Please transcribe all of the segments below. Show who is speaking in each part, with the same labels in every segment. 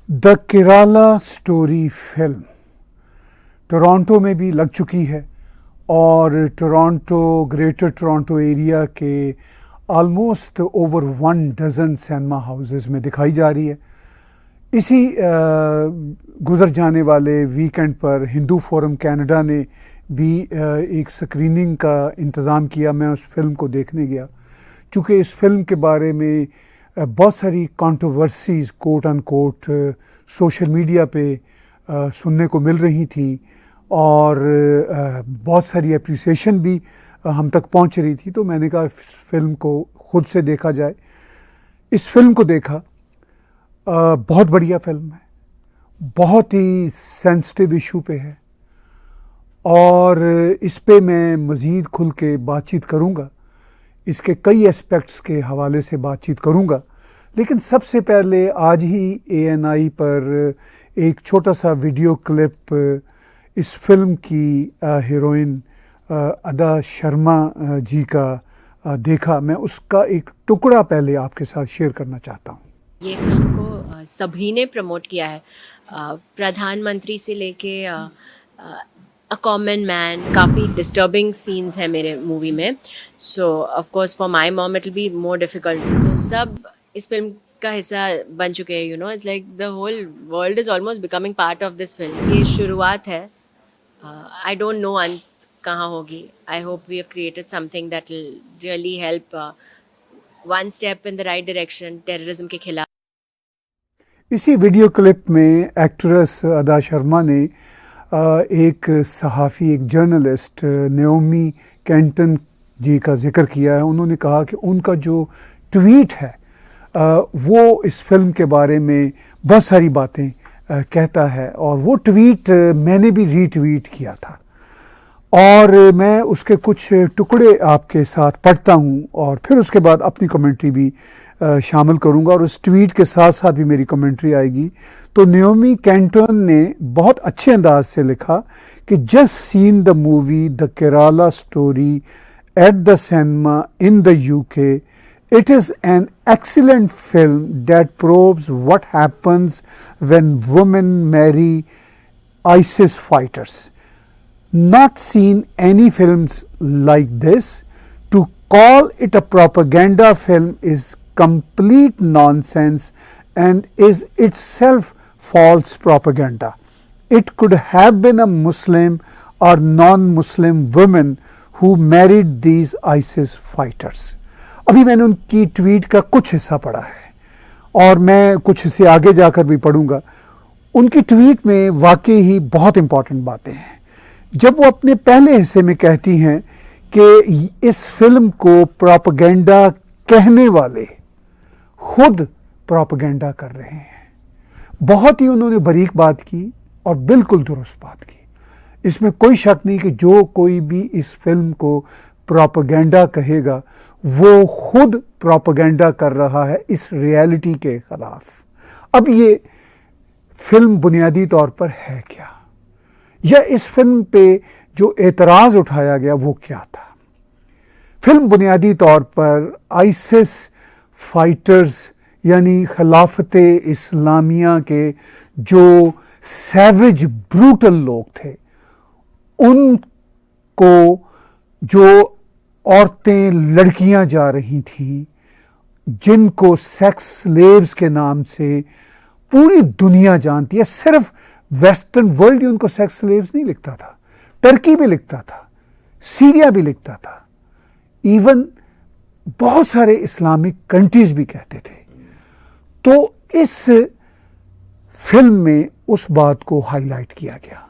Speaker 1: The Kerala story film Toronto में भी लग चुकी है और टोरंटो ग्रेटर टोरंटो एरिया के almost over 1 dozen cinema houses में दिखाई जा रही है। इसी गुजर जाने वाले वीकेंड पर हिंदू फोरम कनाडा ने भी एक स्क्रीनिंग का इंतज़ाम किया। मैं उस फिल्म को देखने गया। चूँकि इस फिल्म के बारे में बहुत सारी controversies quote unquote social media पे सुनने को मिल रही थी और बहुत सारी अप्रिसिएशन भी हम तक पहुंच रही थी, तो मैंने कहा फिल्म को ख़ुद से देखा जाए। इस फिल्म को देखा, बहुत बढ़िया फिल्म है, बहुत ही सेंसिटिव इशू पे है और इस पे मैं मज़ीद खुल के बातचीत करूँगा। इसके कई एस्पेक्ट्स के हवाले से बातचीत करूँगा, लेकिन सबसे पहले आज ही ANI पर एक छोटा सा वीडियो क्लिप इस फिल्म की हीरोइन अदा शर्मा जी का देखा। मैं उसका एक टुकड़ा पहले आपके साथ शेयर करना चाहता हूँ।
Speaker 2: ये फिल्म को सभी ने प्रमोट किया है, प्रधानमंत्री से लेके अ कॉमन मैन। काफ़ी डिस्टर्बिंग सीन्स है मेरे मूवी में, so of course for my mom it will be more difficult. तो सब इस फिल्म का हिस्सा बन चुके हैं। You know, it's like the whole world is almost becoming part of this film. ये शुरुआत है, आई डोंट नो अंत कहाँ होगी। I hope we have created something that will really help one step in the right direction terrorism के खिलाफ।
Speaker 1: इसी video clip में एक्ट्रेस अदा शर्मा ने एक सहाफ़ी, एक जर्नलिस्ट नेओमी कैंटन जी का जिक्र किया है। उन्होंने कहा कि उनका जो ट्वीट है वो इस फिल्म के बारे में बहुत सारी बातें कहता है और वो ट्वीट मैंने भी रीट्वीट किया था और मैं उसके कुछ टुकड़े आपके साथ पढ़ता हूँ और फिर उसके बाद अपनी कमेंट्री भी शामिल करूँगा और उस ट्वीट के साथ साथ भी मेरी कमेंट्री आएगी। तो नेओमी कैंटन ने बहुत अच्छे अंदाज से लिखा कि just seen the movie the Kerala story at the cinema in the UK. It is an excellent film that probes what happens when women marry ISIS fighters. Not seen any films like this. To call it a propaganda film is complete nonsense and is itself false propaganda. It could have been a Muslim or non-Muslim women who married these ISIS fighters. अभी मैंने उनकी tweet का कुछ हिस्सा पढ़ा है और मैं कुछ हिस्से आगे जाकर भी पढ़ूंगा। उनकी ट्वीट में वाकई ही बहुत इंपॉर्टेंट बातें हैं। जब वो अपने पहले हिस्से में कहती हैं कि इस फिल्म को प्रोपेगेंडा कहने वाले खुद प्रोपेगेंडा कर रहे हैं, बहुत ही उन्होंने बारीक बात की और बिल्कुल दुरुस्त बात की। इसमें कोई शक नहीं कि जो कोई भी इस फिल्म को प्रोपेगेंडा कहेगा वो खुद प्रोपेगेंडा कर रहा है इस रियलिटी के खिलाफ। अब ये फिल्म बुनियादी तौर पर है क्या, या इस फिल्म पे जो एतराज़ उठाया गया वो क्या था? फिल्म बुनियादी तौर पर आइसिस फाइटर्स यानी खिलाफत इस्लामिया के जो सैवेज ब्रूटल लोग थे, उनको जो औरतें लड़कियां जा रही थीं, जिनको सेक्स स्लेव्स के नाम से पूरी दुनिया जानती है। सिर्फ वेस्टर्न वर्ल्ड ही उनको सेक्स स्लेव्स नहीं लिखता था, टर्की भी लिखता था, सीरिया भी लिखता था, इवन बहुत सारे इस्लामिक कंट्रीज भी कहते थे। तो इस फिल्म में उस बात को हाईलाइट किया गया।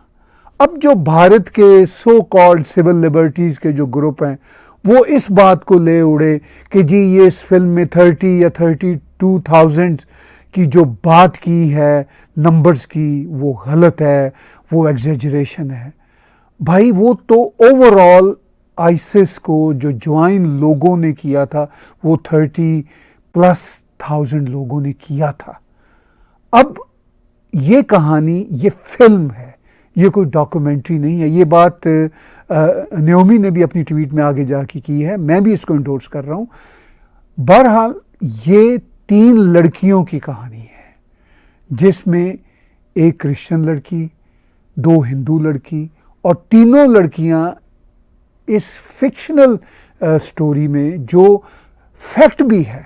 Speaker 1: अब जो भारत के सो कॉल्ड सिविल लिबर्टीज़ के जो ग्रुप हैं वो इस बात को ले उड़े कि जी ये इस फिल्म में 30 या 32,000 की जो बात की है नंबर्स की, वो गलत है, वो एग्जेजरेशन है। भाई वो तो ओवरऑल आइसिस को जो ज्वाइन लोगों ने किया था वो 30,000+ लोगों ने किया था। अब ये कहानी, ये फिल्म है, ये कोई डॉक्यूमेंट्री नहीं है। ये बात नेओमी ने भी अपनी ट्वीट में आगे जाके की है, मैं भी इसको इंडोर्स कर रहा हूँ। बहरहाल ये 3 लड़कियों की कहानी है जिसमें एक क्रिश्चियन लड़की, 2 हिंदू लड़की और तीनों लड़कियां इस फिक्शनल स्टोरी में जो फैक्ट भी है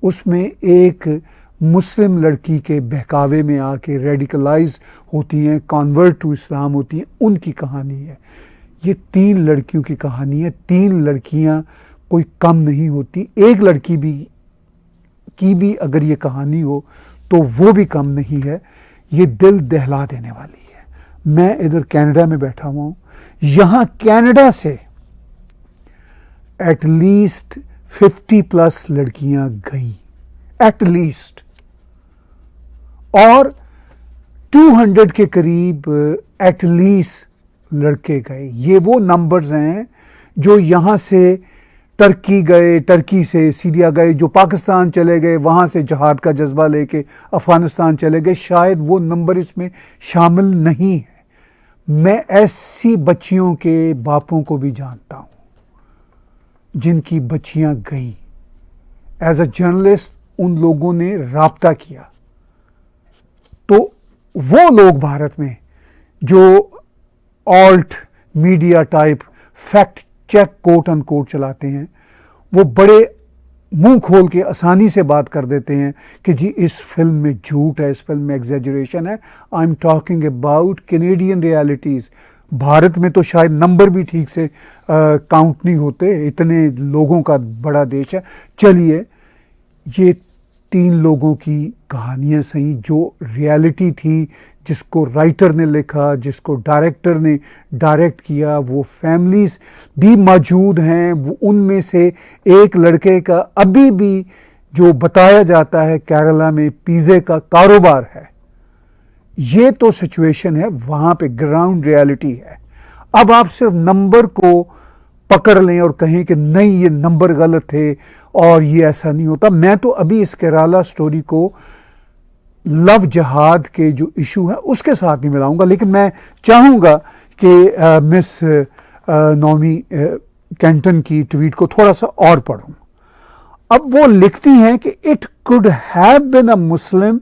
Speaker 1: उसमें एक मुस्लिम लड़की के बहकावे में आके रेडिकलाइज होती हैं, कन्वर्ट टू इस्लाम होती हैं, उनकी कहानी है। ये 3 लड़कियों की कहानी है। 3 लड़कियां कोई कम नहीं होती। एक लड़की भी अगर ये कहानी हो तो वो भी कम नहीं है। ये दिल दहला देने वाली है। मैं इधर कनाडा में बैठा हुआ हूँ, यहाँ कनाडा से एटलीस्ट 50+ लड़कियां गई, एटलीस्ट, और 200 के करीब एटलीस्ट लड़के गए। ये वो नंबर्स हैं जो यहाँ से टर्की गए, टर्की से सीरिया गए, जो पाकिस्तान चले गए, वहाँ से जहाद का जज्बा लेके अफ़गानिस्तान चले गए। शायद वो नंबर इसमें शामिल नहीं है। मैं ऐसी बच्चियों के बापों को भी जानता हूँ जिनकी बच्चियाँ गई। एज अ जर्नलिस्ट उन लोगों ने राब्ता किया। तो वो लोग भारत में जो alt media type fact check quote unquote चलाते हैं, वो बड़े मुंह खोल के आसानी से बात कर देते हैं कि जी इस फिल्म में झूठ है, इस फिल्म में एग्जेजरेशन है। I am talking about Canadian realities. Bharat में तो शायद नंबर भी ठीक से काउंट नहीं होते, इतने लोगों का बड़ा देश है। चलिए, ये 3 लोगों की कहानियाँ सही जो रियलिटी थी, जिसको राइटर ने लिखा, जिसको डायरेक्टर ने डायरेक्ट किया, वो फैमिलीज़ भी मौजूद हैं। वो उनमें से एक लड़के का अभी भी जो बताया जाता है केरला में पिज़्ज़े का कारोबार है। ये तो सिचुएशन है, वहाँ पे ग्राउंड रियलिटी है। अब आप सिर्फ नंबर को पकड़ लें और कहें कि नहीं ये नंबर गलत थे और ये ऐसा नहीं होता। मैं तो अभी इस केरला स्टोरी को लव जहाद के जो इशू है उसके साथ भी मिलाऊंगा, लेकिन मैं चाहूँगा कि मिस नोमी कैंटन की ट्वीट को थोड़ा सा और पढ़ूं। अब वो लिखती हैं कि it could have been a Muslim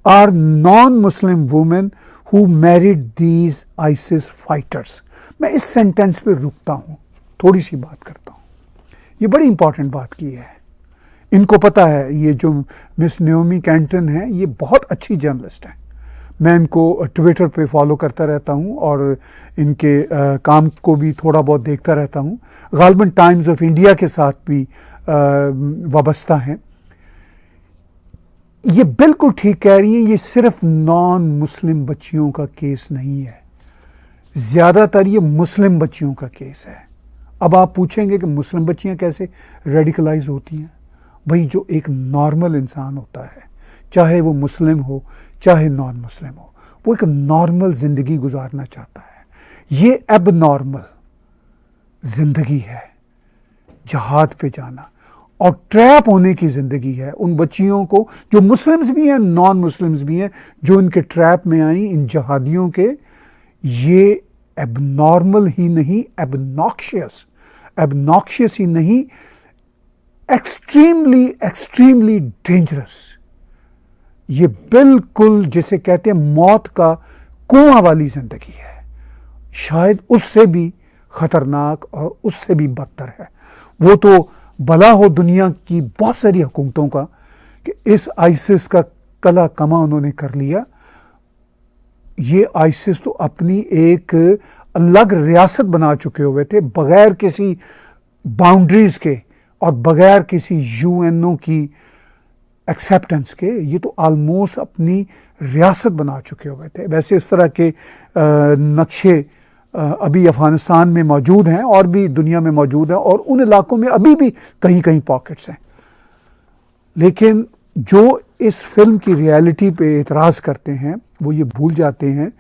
Speaker 1: और non Muslim women who married these ISIS fighters. मैं इस सेंटेंस पे रुकता हूँ, थोड़ी सी बात करता हूँ। ये बड़ी इंपॉर्टेंट बात की है। इनको पता है, ये जो मिस नोमी कैंटन है ये बहुत अच्छी जर्नलिस्ट है। मैं इनको ट्विटर पे फॉलो करता रहता हूँ और इनके काम को भी थोड़ा बहुत देखता रहता हूँ। गालिबन टाइम्स ऑफ इंडिया के साथ भी वाबस्ता हैं। ये बिल्कुल ठीक कह रही हैं, ये सिर्फ नॉन मुस्लिम बच्चियों का केस नहीं है, ज़्यादातर ये मुस्लिम बच्चियों का केस है। अब आप पूछेंगे कि मुस्लिम बच्चियां कैसे रेडिकलाइज होती हैं। भाई, जो एक नॉर्मल इंसान होता है, चाहे वो मुस्लिम हो चाहे नॉन मुस्लिम हो, वो एक नॉर्मल ज़िंदगी गुजारना चाहता है। ये एब नॉर्मल ज़िंदगी है, जहाद पे जाना और ट्रैप होने की ज़िंदगी है। उन बच्चियों को जो मुस्लिम्स भी हैं, नॉन मुस्लिम्स भी हैं, जो इनके ट्रैप में आई, इन जहादियों के, ये एबनॉर्मल ही नहीं, एबनॉक्शियस ही नहीं, एक्सट्रीमली डेंजरस। ये बिल्कुल जिसे कहते हैं मौत का कुआं वाली जिंदगी है, शायद उससे भी खतरनाक और उससे भी बदतर है। वो तो भला हो दुनिया की बहुत सारी हुकूमतों का कि इस आइसिस का कला कमा उन्होंने कर लिया। ये आइसिस तो अपनी एक अलग रियासत बना चुके हुए थे, बगैर किसी बाउंड्रीज के और बगैर किसी यूएनओ की एक्सेप्टेंस के। ये तो आलमोस्ट अपनी रियासत बना चुके हुए थे। वैसे इस तरह के नक्शे अभी अफ़गानिस्तान में मौजूद हैं और भी दुनिया में मौजूद हैं, और उन इलाकों में अभी भी कहीं कहीं पॉकेट्स हैं। लेकिन जो इस फिल्म की रियलिटी पे एतराज़ करते हैं वो ये भूल जाते हैं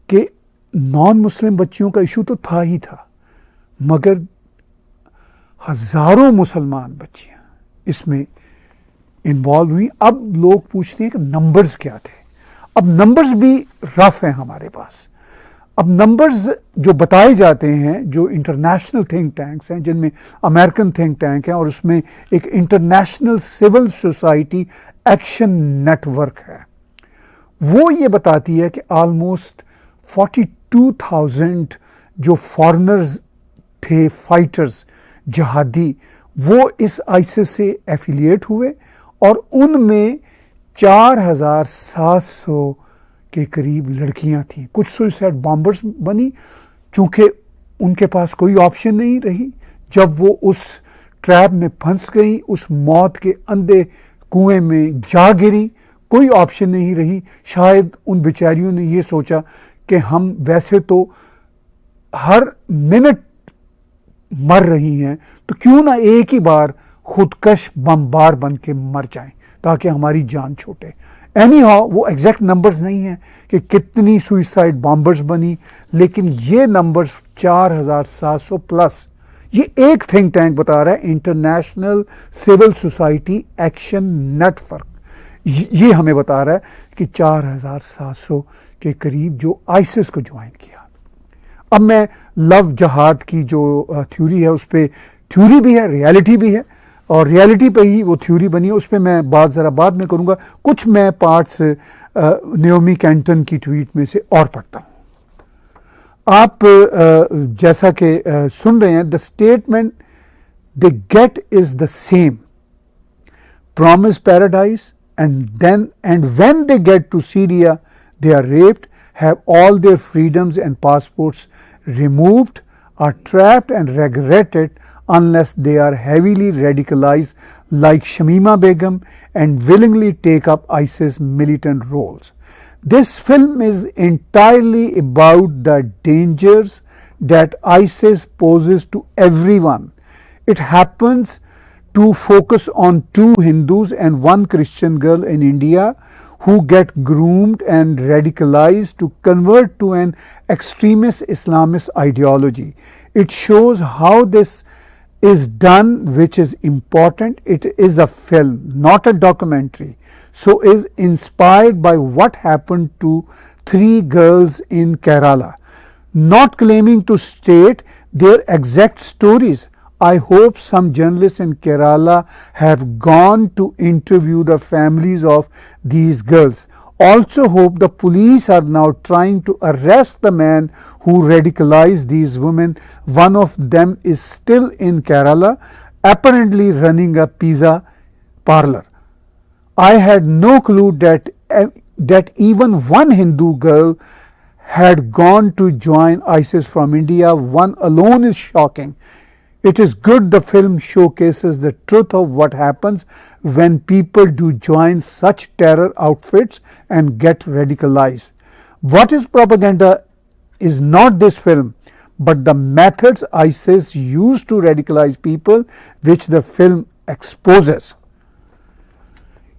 Speaker 1: कि नॉन मुस्लिम बच्चियों का इशू तो था ही था, मगर हज़ारों मुसलमान बच्चियां इसमें इन्वॉल्व हुई। अब लोग पूछते हैं कि नंबर्स क्या थे। अब नंबर्स भी रफ हैं हमारे पास। अब नंबर्स जो बताए जाते हैं, जो इंटरनेशनल थिंक टैंक्स हैं, जिनमें अमेरिकन थिंक टैंक है और उसमें एक international civil society action network है, वो ये बताती है कि ऑलमोस्ट 42,000 जो फॉरेनर्स थे, फाइटर्स, जहादी, वो इस आईसिस से एफिलिएट हुए और उनमें 4,700 के करीब लड़कियां थीं। कुछ सुइसाइड बॉम्बर्स बनी, चूंकि उनके पास कोई ऑप्शन नहीं रही। जब वो उस ट्रैप में फंस गई, उस मौत के अंधे कुएं में जा गिरी, कोई ऑप्शन नहीं रही। शायद उन बेचारियों ने ये सोचा कि हम वैसे तो हर मिनट मर रही हैं, तो क्यों ना एक ही बार खुदकश बमबार बन के मर जाएं ताकि हमारी जान छूटे। एनी हाउ, वो एग्जैक्ट नंबर्स नहीं हैं कि कितनी सुइसाइड बॉम्बर्स बनी, लेकिन ये नंबर्स 4,700 प्लस, ये एक थिंक टैंक बता रहा है, international civil society action network, ये हमें बता रहा है कि 4,700 के करीब जो आईसिस को ज्वाइन किया। अब मैं लव जहाद की जो थ्योरी है, उस पर थ्योरी भी है, रियलिटी भी है, और रियलिटी पे ही वो थ्योरी बनी है, उस पर मैं बात ज़रा बाद में करूँगा। कुछ मैं पार्ट्स नेओमी कैंटन की ट्वीट में से और पढ़ता हूँ। आप जैसा कि सुन रहे हैं, the statement they get is the same, promise paradise, and when they get to Syria, they are raped, have all their freedoms and passports removed, are trapped and regret it unless they are heavily radicalized like Shamima Begum and willingly take up ISIS militant roles. This film is entirely about the dangers that ISIS poses to everyone. It happens to focus on 2 Hindus and 1 Christian girl in India who get groomed and radicalized to convert to an extremist Islamist ideology. It shows how this is done, which is important. It is a film, not a documentary, so is inspired by what happened to 3 girls in Kerala. Not claiming to state their exact stories, I hope some journalists in Kerala have gone to interview the families of these girls. Also hope the police are now trying to arrest the man who radicalized these women. One of them is still in Kerala, apparently running a pizza parlor. I had no clue that even 1 Hindu girl had gone to join ISIS from India. One alone is shocking. It is good the film showcases the truth of what happens when people do join such terror outfits and get radicalized. What is propaganda is not this film, but the methods ISIS used to radicalize people, which the film exposes.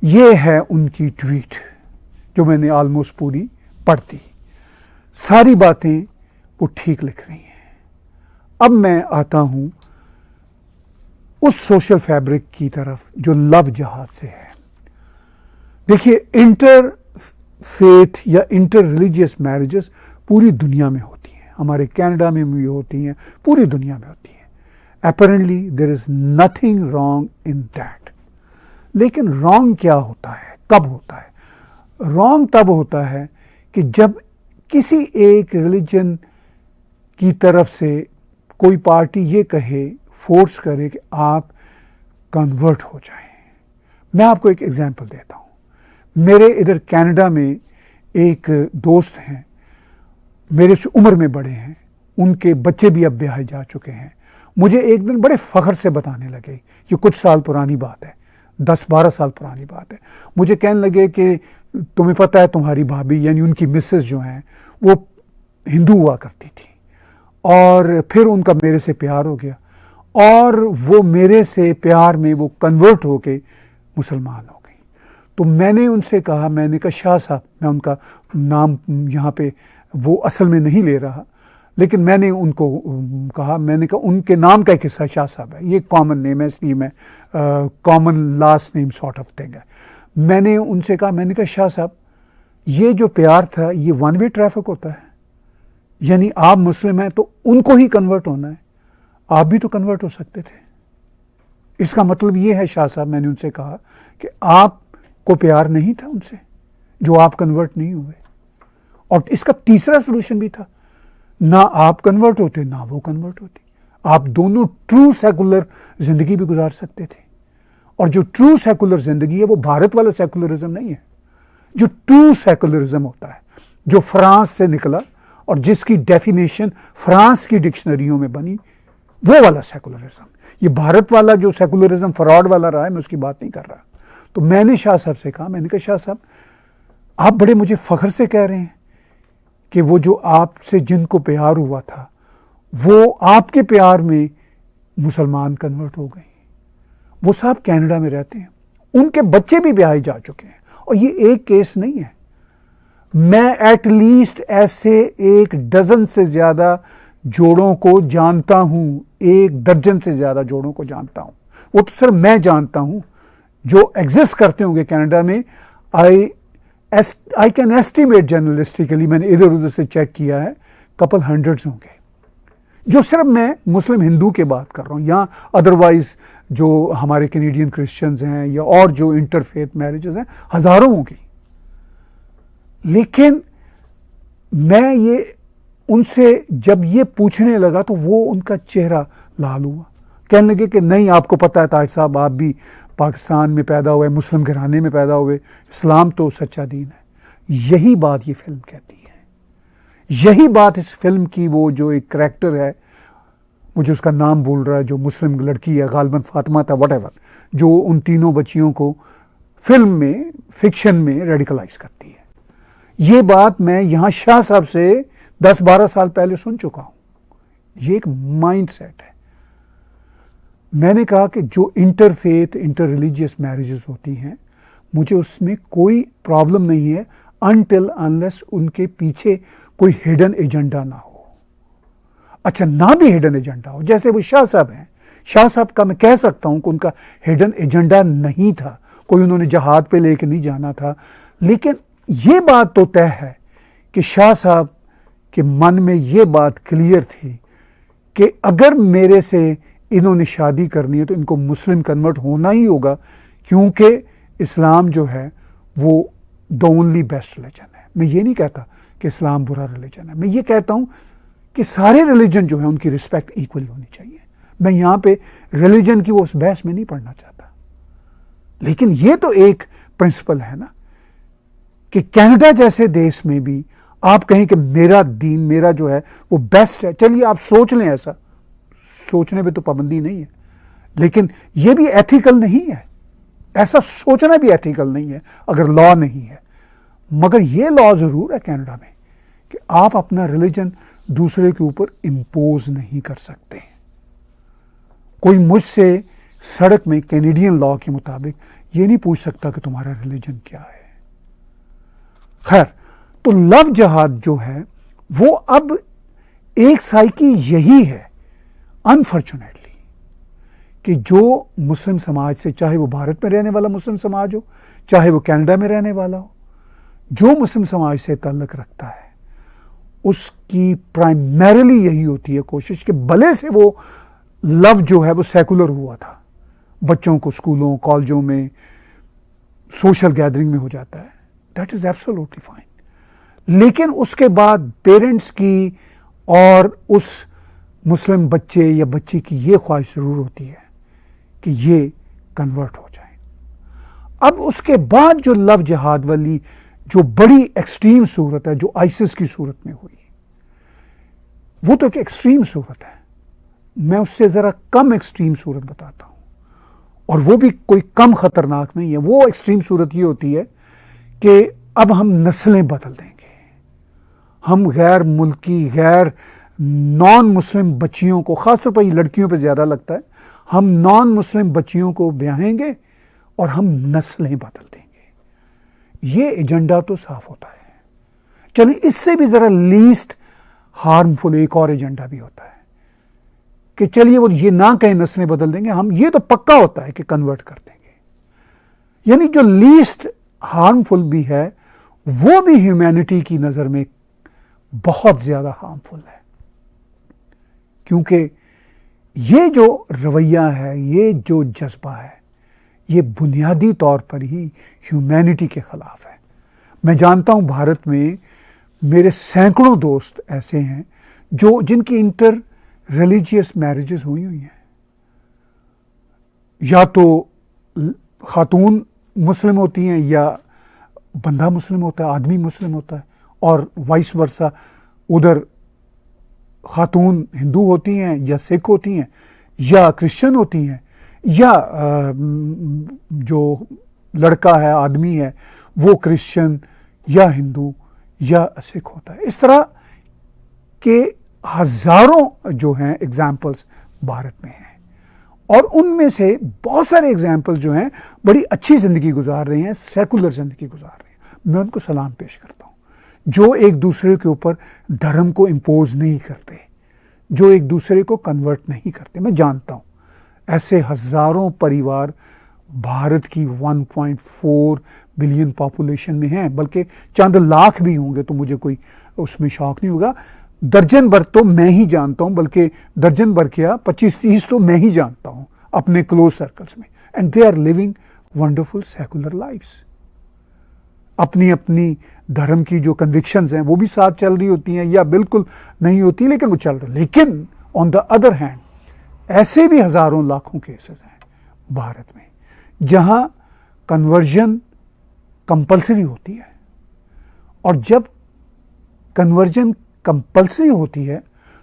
Speaker 1: ये है उनकी tweet जो मैंने almost पूरी पढ़ दी। सारी बातें वो ठीक लिख रही हैं। अब मैं आता हूँ उस सोशल फैब्रिक की तरफ जो लव जहाद से है। देखिए, इंटर फेथ या इंटर रिलीजियस मैरिजेस पूरी दुनिया में होती हैं, हमारे कनाडा में भी होती हैं, पूरी दुनिया में होती हैं। Apparently there is nothing wrong in that. लेकिन रॉन्ग क्या होता है, कब होता है? रॉन्ग तब होता है कि जब किसी एक रिलीजन की तरफ से कोई पार्टी ये कहे, फोर्स करे कि आप कन्वर्ट हो जाएं। मैं आपको एक एग्जांपल देता हूँ। मेरे इधर कनाडा में एक दोस्त हैं, मेरे से उम्र में बड़े हैं, उनके बच्चे भी अब ब्याह जा चुके हैं। मुझे एक दिन बड़े फ़ख्र से बताने लगे, ये कुछ साल पुरानी बात है, 10-12 साल पुरानी बात है। मुझे कहने लगे कि तुम्हें पता है तुम्हारी भाभी यानी उनकी मिसेस जो हैं वो हिंदू हुआ करती थी और फिर उनका मेरे से प्यार हो गया और वो मेरे से प्यार में वो कन्वर्ट होके मुसलमान हो गई। तो मैंने उनसे कहा, मैंने कहा शाह साहब, मैं उनका नाम यहाँ पे वो असल में नहीं ले रहा, लेकिन मैंने उनको कहा, मैंने कहा उनके नाम का एक हिस्सा शाह साहब है, ये कॉमन नेम है, इसलिए मैं common last name sort of thing है। मैंने उनसे कहा, मैंने कहा शाह साहब, ये जो प्यार था ये 1 वे ट्रैफिक होता है, यानी आप मुस्लिम हैं तो उनको ही कन्वर्ट होना है, आप भी तो कन्वर्ट हो सकते थे। इसका मतलब ये है शाह साहब, मैंने उनसे कहा कि आपको प्यार नहीं था उनसे, जो आप कन्वर्ट नहीं हुए। और इसका तीसरा सोल्यूशन भी था, ना आप कन्वर्ट होते ना वो कन्वर्ट होती, आप दोनों ट्रू सेकुलर जिंदगी भी गुजार सकते थे। और जो ट्रू सेकुलर जिंदगी है वो भारत वाला सेकुलरिज्म नहीं है। जो ट्रू सेकुलरिज्म होता है, जो फ्रांस से निकला और जिसकी डेफिनेशन फ्रांस की डिक्शनरियों में बनी, वो वाला सेकुलरिज्म। ये भारत वाला जो सेकुलरिज्म फ्रॉड वाला रहा है, मैं उसकी बात नहीं कर रहा। तो मैंने शाह साहब से कहा, मैंने कहा शाह साहब, आप बड़े मुझे फख्र से कह रहे हैं कि वो जो आपसे जिनको प्यार हुआ था वो आपके प्यार में मुसलमान कन्वर्ट हो गए। वो साहब कनाडा में रहते हैं, उनके बच्चे भी ब्याहे जा चुके हैं, और ये एक केस नहीं है। मैं एटलीस्ट ऐसे 1 डजन से ज्यादा जोड़ों को जानता हूं, 1 दर्जन से ज्यादा जोड़ों को जानता हूं। वो तो सिर्फ मैं जानता हूं, जो एग्जिस्ट करते होंगे कनाडा में। आई कैन एस्टिमेट जर्नलिस्टिकली, मैंने इधर उधर से चेक किया है, कपल हंड्रेड्स होंगे। जो सिर्फ मैं मुस्लिम हिंदू की बात कर रहा हूँ, या अदरवाइज जो हमारे कैनेडियन क्रिश्चियंस हैं या और जो इंटरफेथ मैरिजेस हैं, हजारों होंगी। लेकिन मैं ये उनसे जब ये पूछने लगा तो वो उनका चेहरा लाल हुआ, कहने लगे कि नहीं, आपको पता है ताज साहब, आप भी पाकिस्तान में पैदा हुए, मुस्लिम घराने में पैदा हुए, इस्लाम तो सच्चा दीन है। यही बात ये फिल्म कहती है, यही बात इस फिल्म की। वो जो एक करैक्टर है, मुझे उसका नाम भूल रहा है, जो मुस्लिम लड़की है, गालिबन फातिमा था, व्हाटएवर, जो उन तीनों बच्चियों को फिल्म में, फिक्शन में रेडिकलाइज करती है। ये बात मैं यहाँ शाह साहब से 10-12 साल पहले सुन चुका हूं। ये एक माइंड सेट है। मैंने कहा कि जो इंटरफेथ, इंटर रिलीजियस मैरिजेस होती हैं, मुझे उसमें कोई प्रॉब्लम नहीं है, अनटिल अनलेस उनके पीछे कोई हिडन एजेंडा ना हो। अच्छा, ना भी हिडन एजेंडा हो, जैसे वो शाह साहब हैं, शाह साहब का मैं कह सकता हूं कि उनका हिडन एजेंडा नहीं था, कोई उन्होंने जहाद पे लेके नहीं जाना था। लेकिन ये बात तो तय है कि शाह साहब के मन में ये बात क्लियर थी कि अगर मेरे से इन्होंने शादी करनी है तो इनको मुस्लिम कन्वर्ट होना ही होगा, क्योंकि इस्लाम जो है वो द ओनली बेस्ट रिलीजन है। मैं ये नहीं कहता कि इस्लाम बुरा रिलीजन है, मैं ये कहता हूं कि सारे रिलीजन जो है उनकी रिस्पेक्ट इक्वली होनी चाहिए। मैं यहाँ पे रिलीजन की वो उस बहस में नहीं पढ़ना चाहता, लेकिन ये तो एक प्रिंसिपल है ना कि कनाडा जैसे देश में भी आप कहें कि मेरा दीन, मेरा जो है वो बेस्ट है। चलिए आप सोच लें, ऐसा सोचने पे तो पाबंदी नहीं है, लेकिन ये भी एथिकल नहीं है, ऐसा सोचना भी एथिकल नहीं है अगर लॉ नहीं है। मगर ये लॉ जरूर है कनाडा में कि आप अपना रिलीजन दूसरे के ऊपर इम्पोज नहीं कर सकते। कोई मुझसे सड़क में कैनेडियन लॉ के मुताबिक ये नहीं पूछ सकता कि तुम्हारा रिलीजन क्या है। खैर, तो लव जहाद जो है वो अब एक साइकी यही है, अनफॉर्चुनेटली, कि जो मुस्लिम समाज से, चाहे वो भारत में रहने वाला मुस्लिम समाज हो, चाहे वो कनाडा में रहने वाला हो, जो मुस्लिम समाज से ताल्लुक रखता है, उसकी प्राइमरीली यही होती है कोशिश कि भले से वो लव जो है वो सेकुलर हुआ था, बच्चों को स्कूलों कॉलेजों में सोशल गैदरिंग में हो जाता है, दैट इज एब्सोल्युटली फाइन, लेकिन उसके बाद पेरेंट्स की और उस मुस्लिम बच्चे या बच्ची की ये ख्वाहिश जरूर होती है कि ये कन्वर्ट हो जाए। अब उसके बाद जो लव जिहाद वाली जो बड़ी एक्सट्रीम सूरत है, जो आइसिस की सूरत में हुई, वो तो एक एक्सट्रीम सूरत है। मैं उससे जरा कम एक्सट्रीम सूरत बताता हूं, और वो भी कोई कम खतरनाक नहीं है। वो एक्सट्रीम सूरत ये होती है कि अब हम नस्लें बदल देंगे, हम गैर मुल्की, गैर नॉन मुस्लिम बच्चियों को, खासतौर पर ये लड़कियों पे ज़्यादा लगता है, हम नॉन मुस्लिम बच्चियों को ब्याहेंगे और हम नस्लें बदल देंगे। ये एजेंडा तो साफ होता है। चलिए, इससे भी ज़रा लीस्ट हार्मफुल एक और एजेंडा भी होता है कि चलिए वो ये ना कहें नस्लें बदल देंगे, हम ये तो पक्का होता है कि कन्वर्ट कर देंगे। यानी जो लीस्ट हार्मफुल भी है वो भी ह्यूमैनिटी की नज़र में बहुत ज़्यादा हार्मफुल है, क्योंकि ये जो रवैया है, ये जो जज्बा है, ये बुनियादी तौर पर ही ह्यूमैनिटी के ख़िलाफ़ है। मैं जानता हूँ भारत में मेरे सैकड़ों दोस्त ऐसे हैं जिनकी इंटर रिलीजियस मैरिजेस हुई हैं, या तो खातून मुस्लिम होती हैं या बंदा मुस्लिम होता है, आदमी मुस्लिम होता है, और वाइस वर्सा उधर खातून हिंदू होती हैं या सिख होती हैं या क्रिश्चियन होती हैं, या जो लड़का है, आदमी है, वो क्रिश्चियन या हिंदू या सिख होता है। इस तरह के हजारों जो हैं एग्जाम्पल्स भारत में हैं, और उनमें से बहुत सारे एग्जाम्पल जो हैं बड़ी अच्छी ज़िंदगी गुजार रहे हैं, सेकुलर ज़िंदगी गुजार रहे हैं। मैं उनको सलाम पेश करता हूँ, जो एक दूसरे के ऊपर धर्म को इम्पोज नहीं करते, जो एक दूसरे को कन्वर्ट नहीं करते। मैं जानता हूँ ऐसे हज़ारों परिवार भारत की 1.4 बिलियन पॉपुलेशन में हैं, बल्कि चंद लाख भी होंगे तो मुझे कोई उसमें शौक नहीं होगा। दर्जन भर तो मैं ही जानता हूँ, बल्कि दर्जन भर क्या 25-30 तो मैं ही जानता हूँ अपने क्लोज सर्कल्स में, and they are living wonderful secular lifes. अपनी अपनी धर्म की जो कन्विक्शंस हैं वो भी साथ चल रही होती हैं या बिल्कुल नहीं होती, लेकिन वो चल रही। लेकिन ऑन द अदर हैंड ऐसे भी हज़ारों लाखों केसेस हैं भारत में जहाँ कन्वर्जन कंपल्सरी होती है, और जब कन्वर्जन कंपल्सरी होती है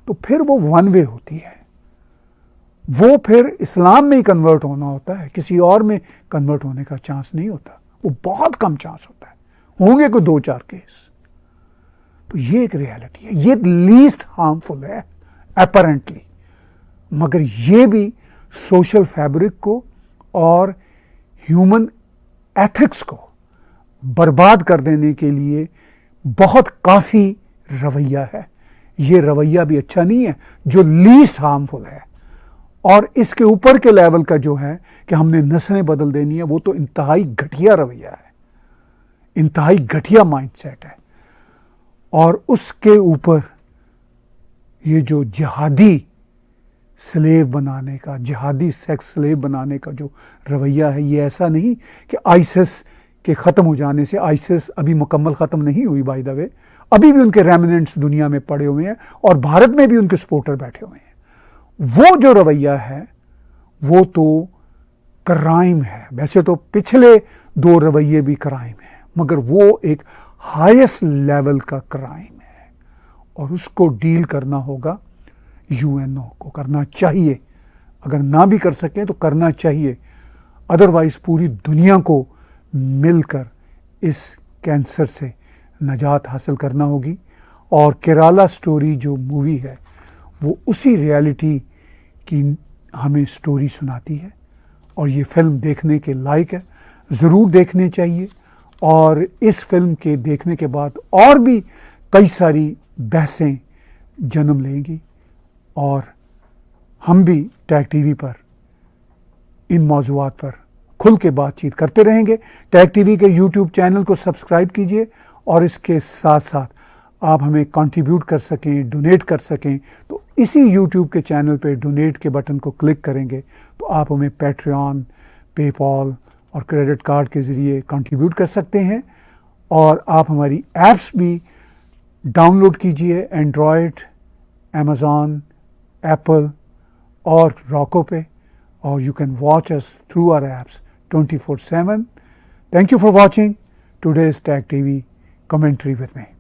Speaker 1: तो फिर वो वन वे होती है। वो फिर इस्लाम में ही कन्वर्ट होना होता है, किसी और में कन्वर्ट होने का चांस नहीं होता, वो बहुत कम चांस होता है, होंगे कोई 2-4 केस। तो ये एक रियलिटी है, ये लीस्ट हार्मफुल है अपरेंटली, मगर ये भी सोशल फैब्रिक को और ह्यूमन एथिक्स को बर्बाद कर देने के लिए बहुत काफ़ी रवैया है। ये रवैया भी अच्छा नहीं है जो लीस्ट हार्मफुल है, और इसके ऊपर के लेवल का जो है कि हमने नस्लें बदल देनी है, वो तो इंतहाई घटिया रवैया है, इंतहाई घटिया माइंडसेट है। और उसके ऊपर ये जो जिहादी स्लेव बनाने का, जिहादी सेक्स स्लेव बनाने का जो रवैया है, ये ऐसा नहीं कि आईसिस के ख़त्म हो जाने से, आईसिस अभी मुकम्मल ख़त्म नहीं हुई बाय द वे, अभी भी उनके रेमिनेंट्स दुनिया में पड़े हुए हैं और भारत में भी उनके सपोर्टर बैठे हुए हैं। वो जो रवैया है वो तो क्राइम है। वैसे तो पिछले 2 रवैये भी क्राइम है, मगर वो एक हाईएस्ट लेवल का क्राइम है, और उसको डील करना होगा, यूएनओ को करना चाहिए। अगर ना भी कर सकें तो करना चाहिए, अदरवाइज़ पूरी दुनिया को मिलकर इस कैंसर से नजात हासिल करना होगी। और केराला स्टोरी जो मूवी है वो उसी रियलिटी की हमें स्टोरी सुनाती है, और ये फ़िल्म देखने के लायक है, ज़रूर देखने चाहिए। और इस फिल्म के देखने के बाद और भी कई सारी बहसें जन्म लेंगी, और हम भी टैग टीवी पर इन मौज़ूआत पर खुल के बातचीत करते रहेंगे। टैग टीवी के यूट्यूब चैनल को सब्सक्राइब कीजिए, और इसके साथ साथ आप हमें कंट्रीब्यूट कर सकें, डोनेट कर सकें, तो इसी यूट्यूब के चैनल पे डोनेट के बटन को क्लिक करेंगे तो आप हमें पैट्रियन, पेपॉल और क्रेडिट कार्ड के ज़रिए कंट्रीब्यूट कर सकते हैं। और आप हमारी ऐप्स भी डाउनलोड कीजिए, एंड्रॉयड, अमेज़ॉन, एप्पल और रॉको पे, और you can watch us through our apps 24/7. Thank you for watching today's Tag TV commentary with me.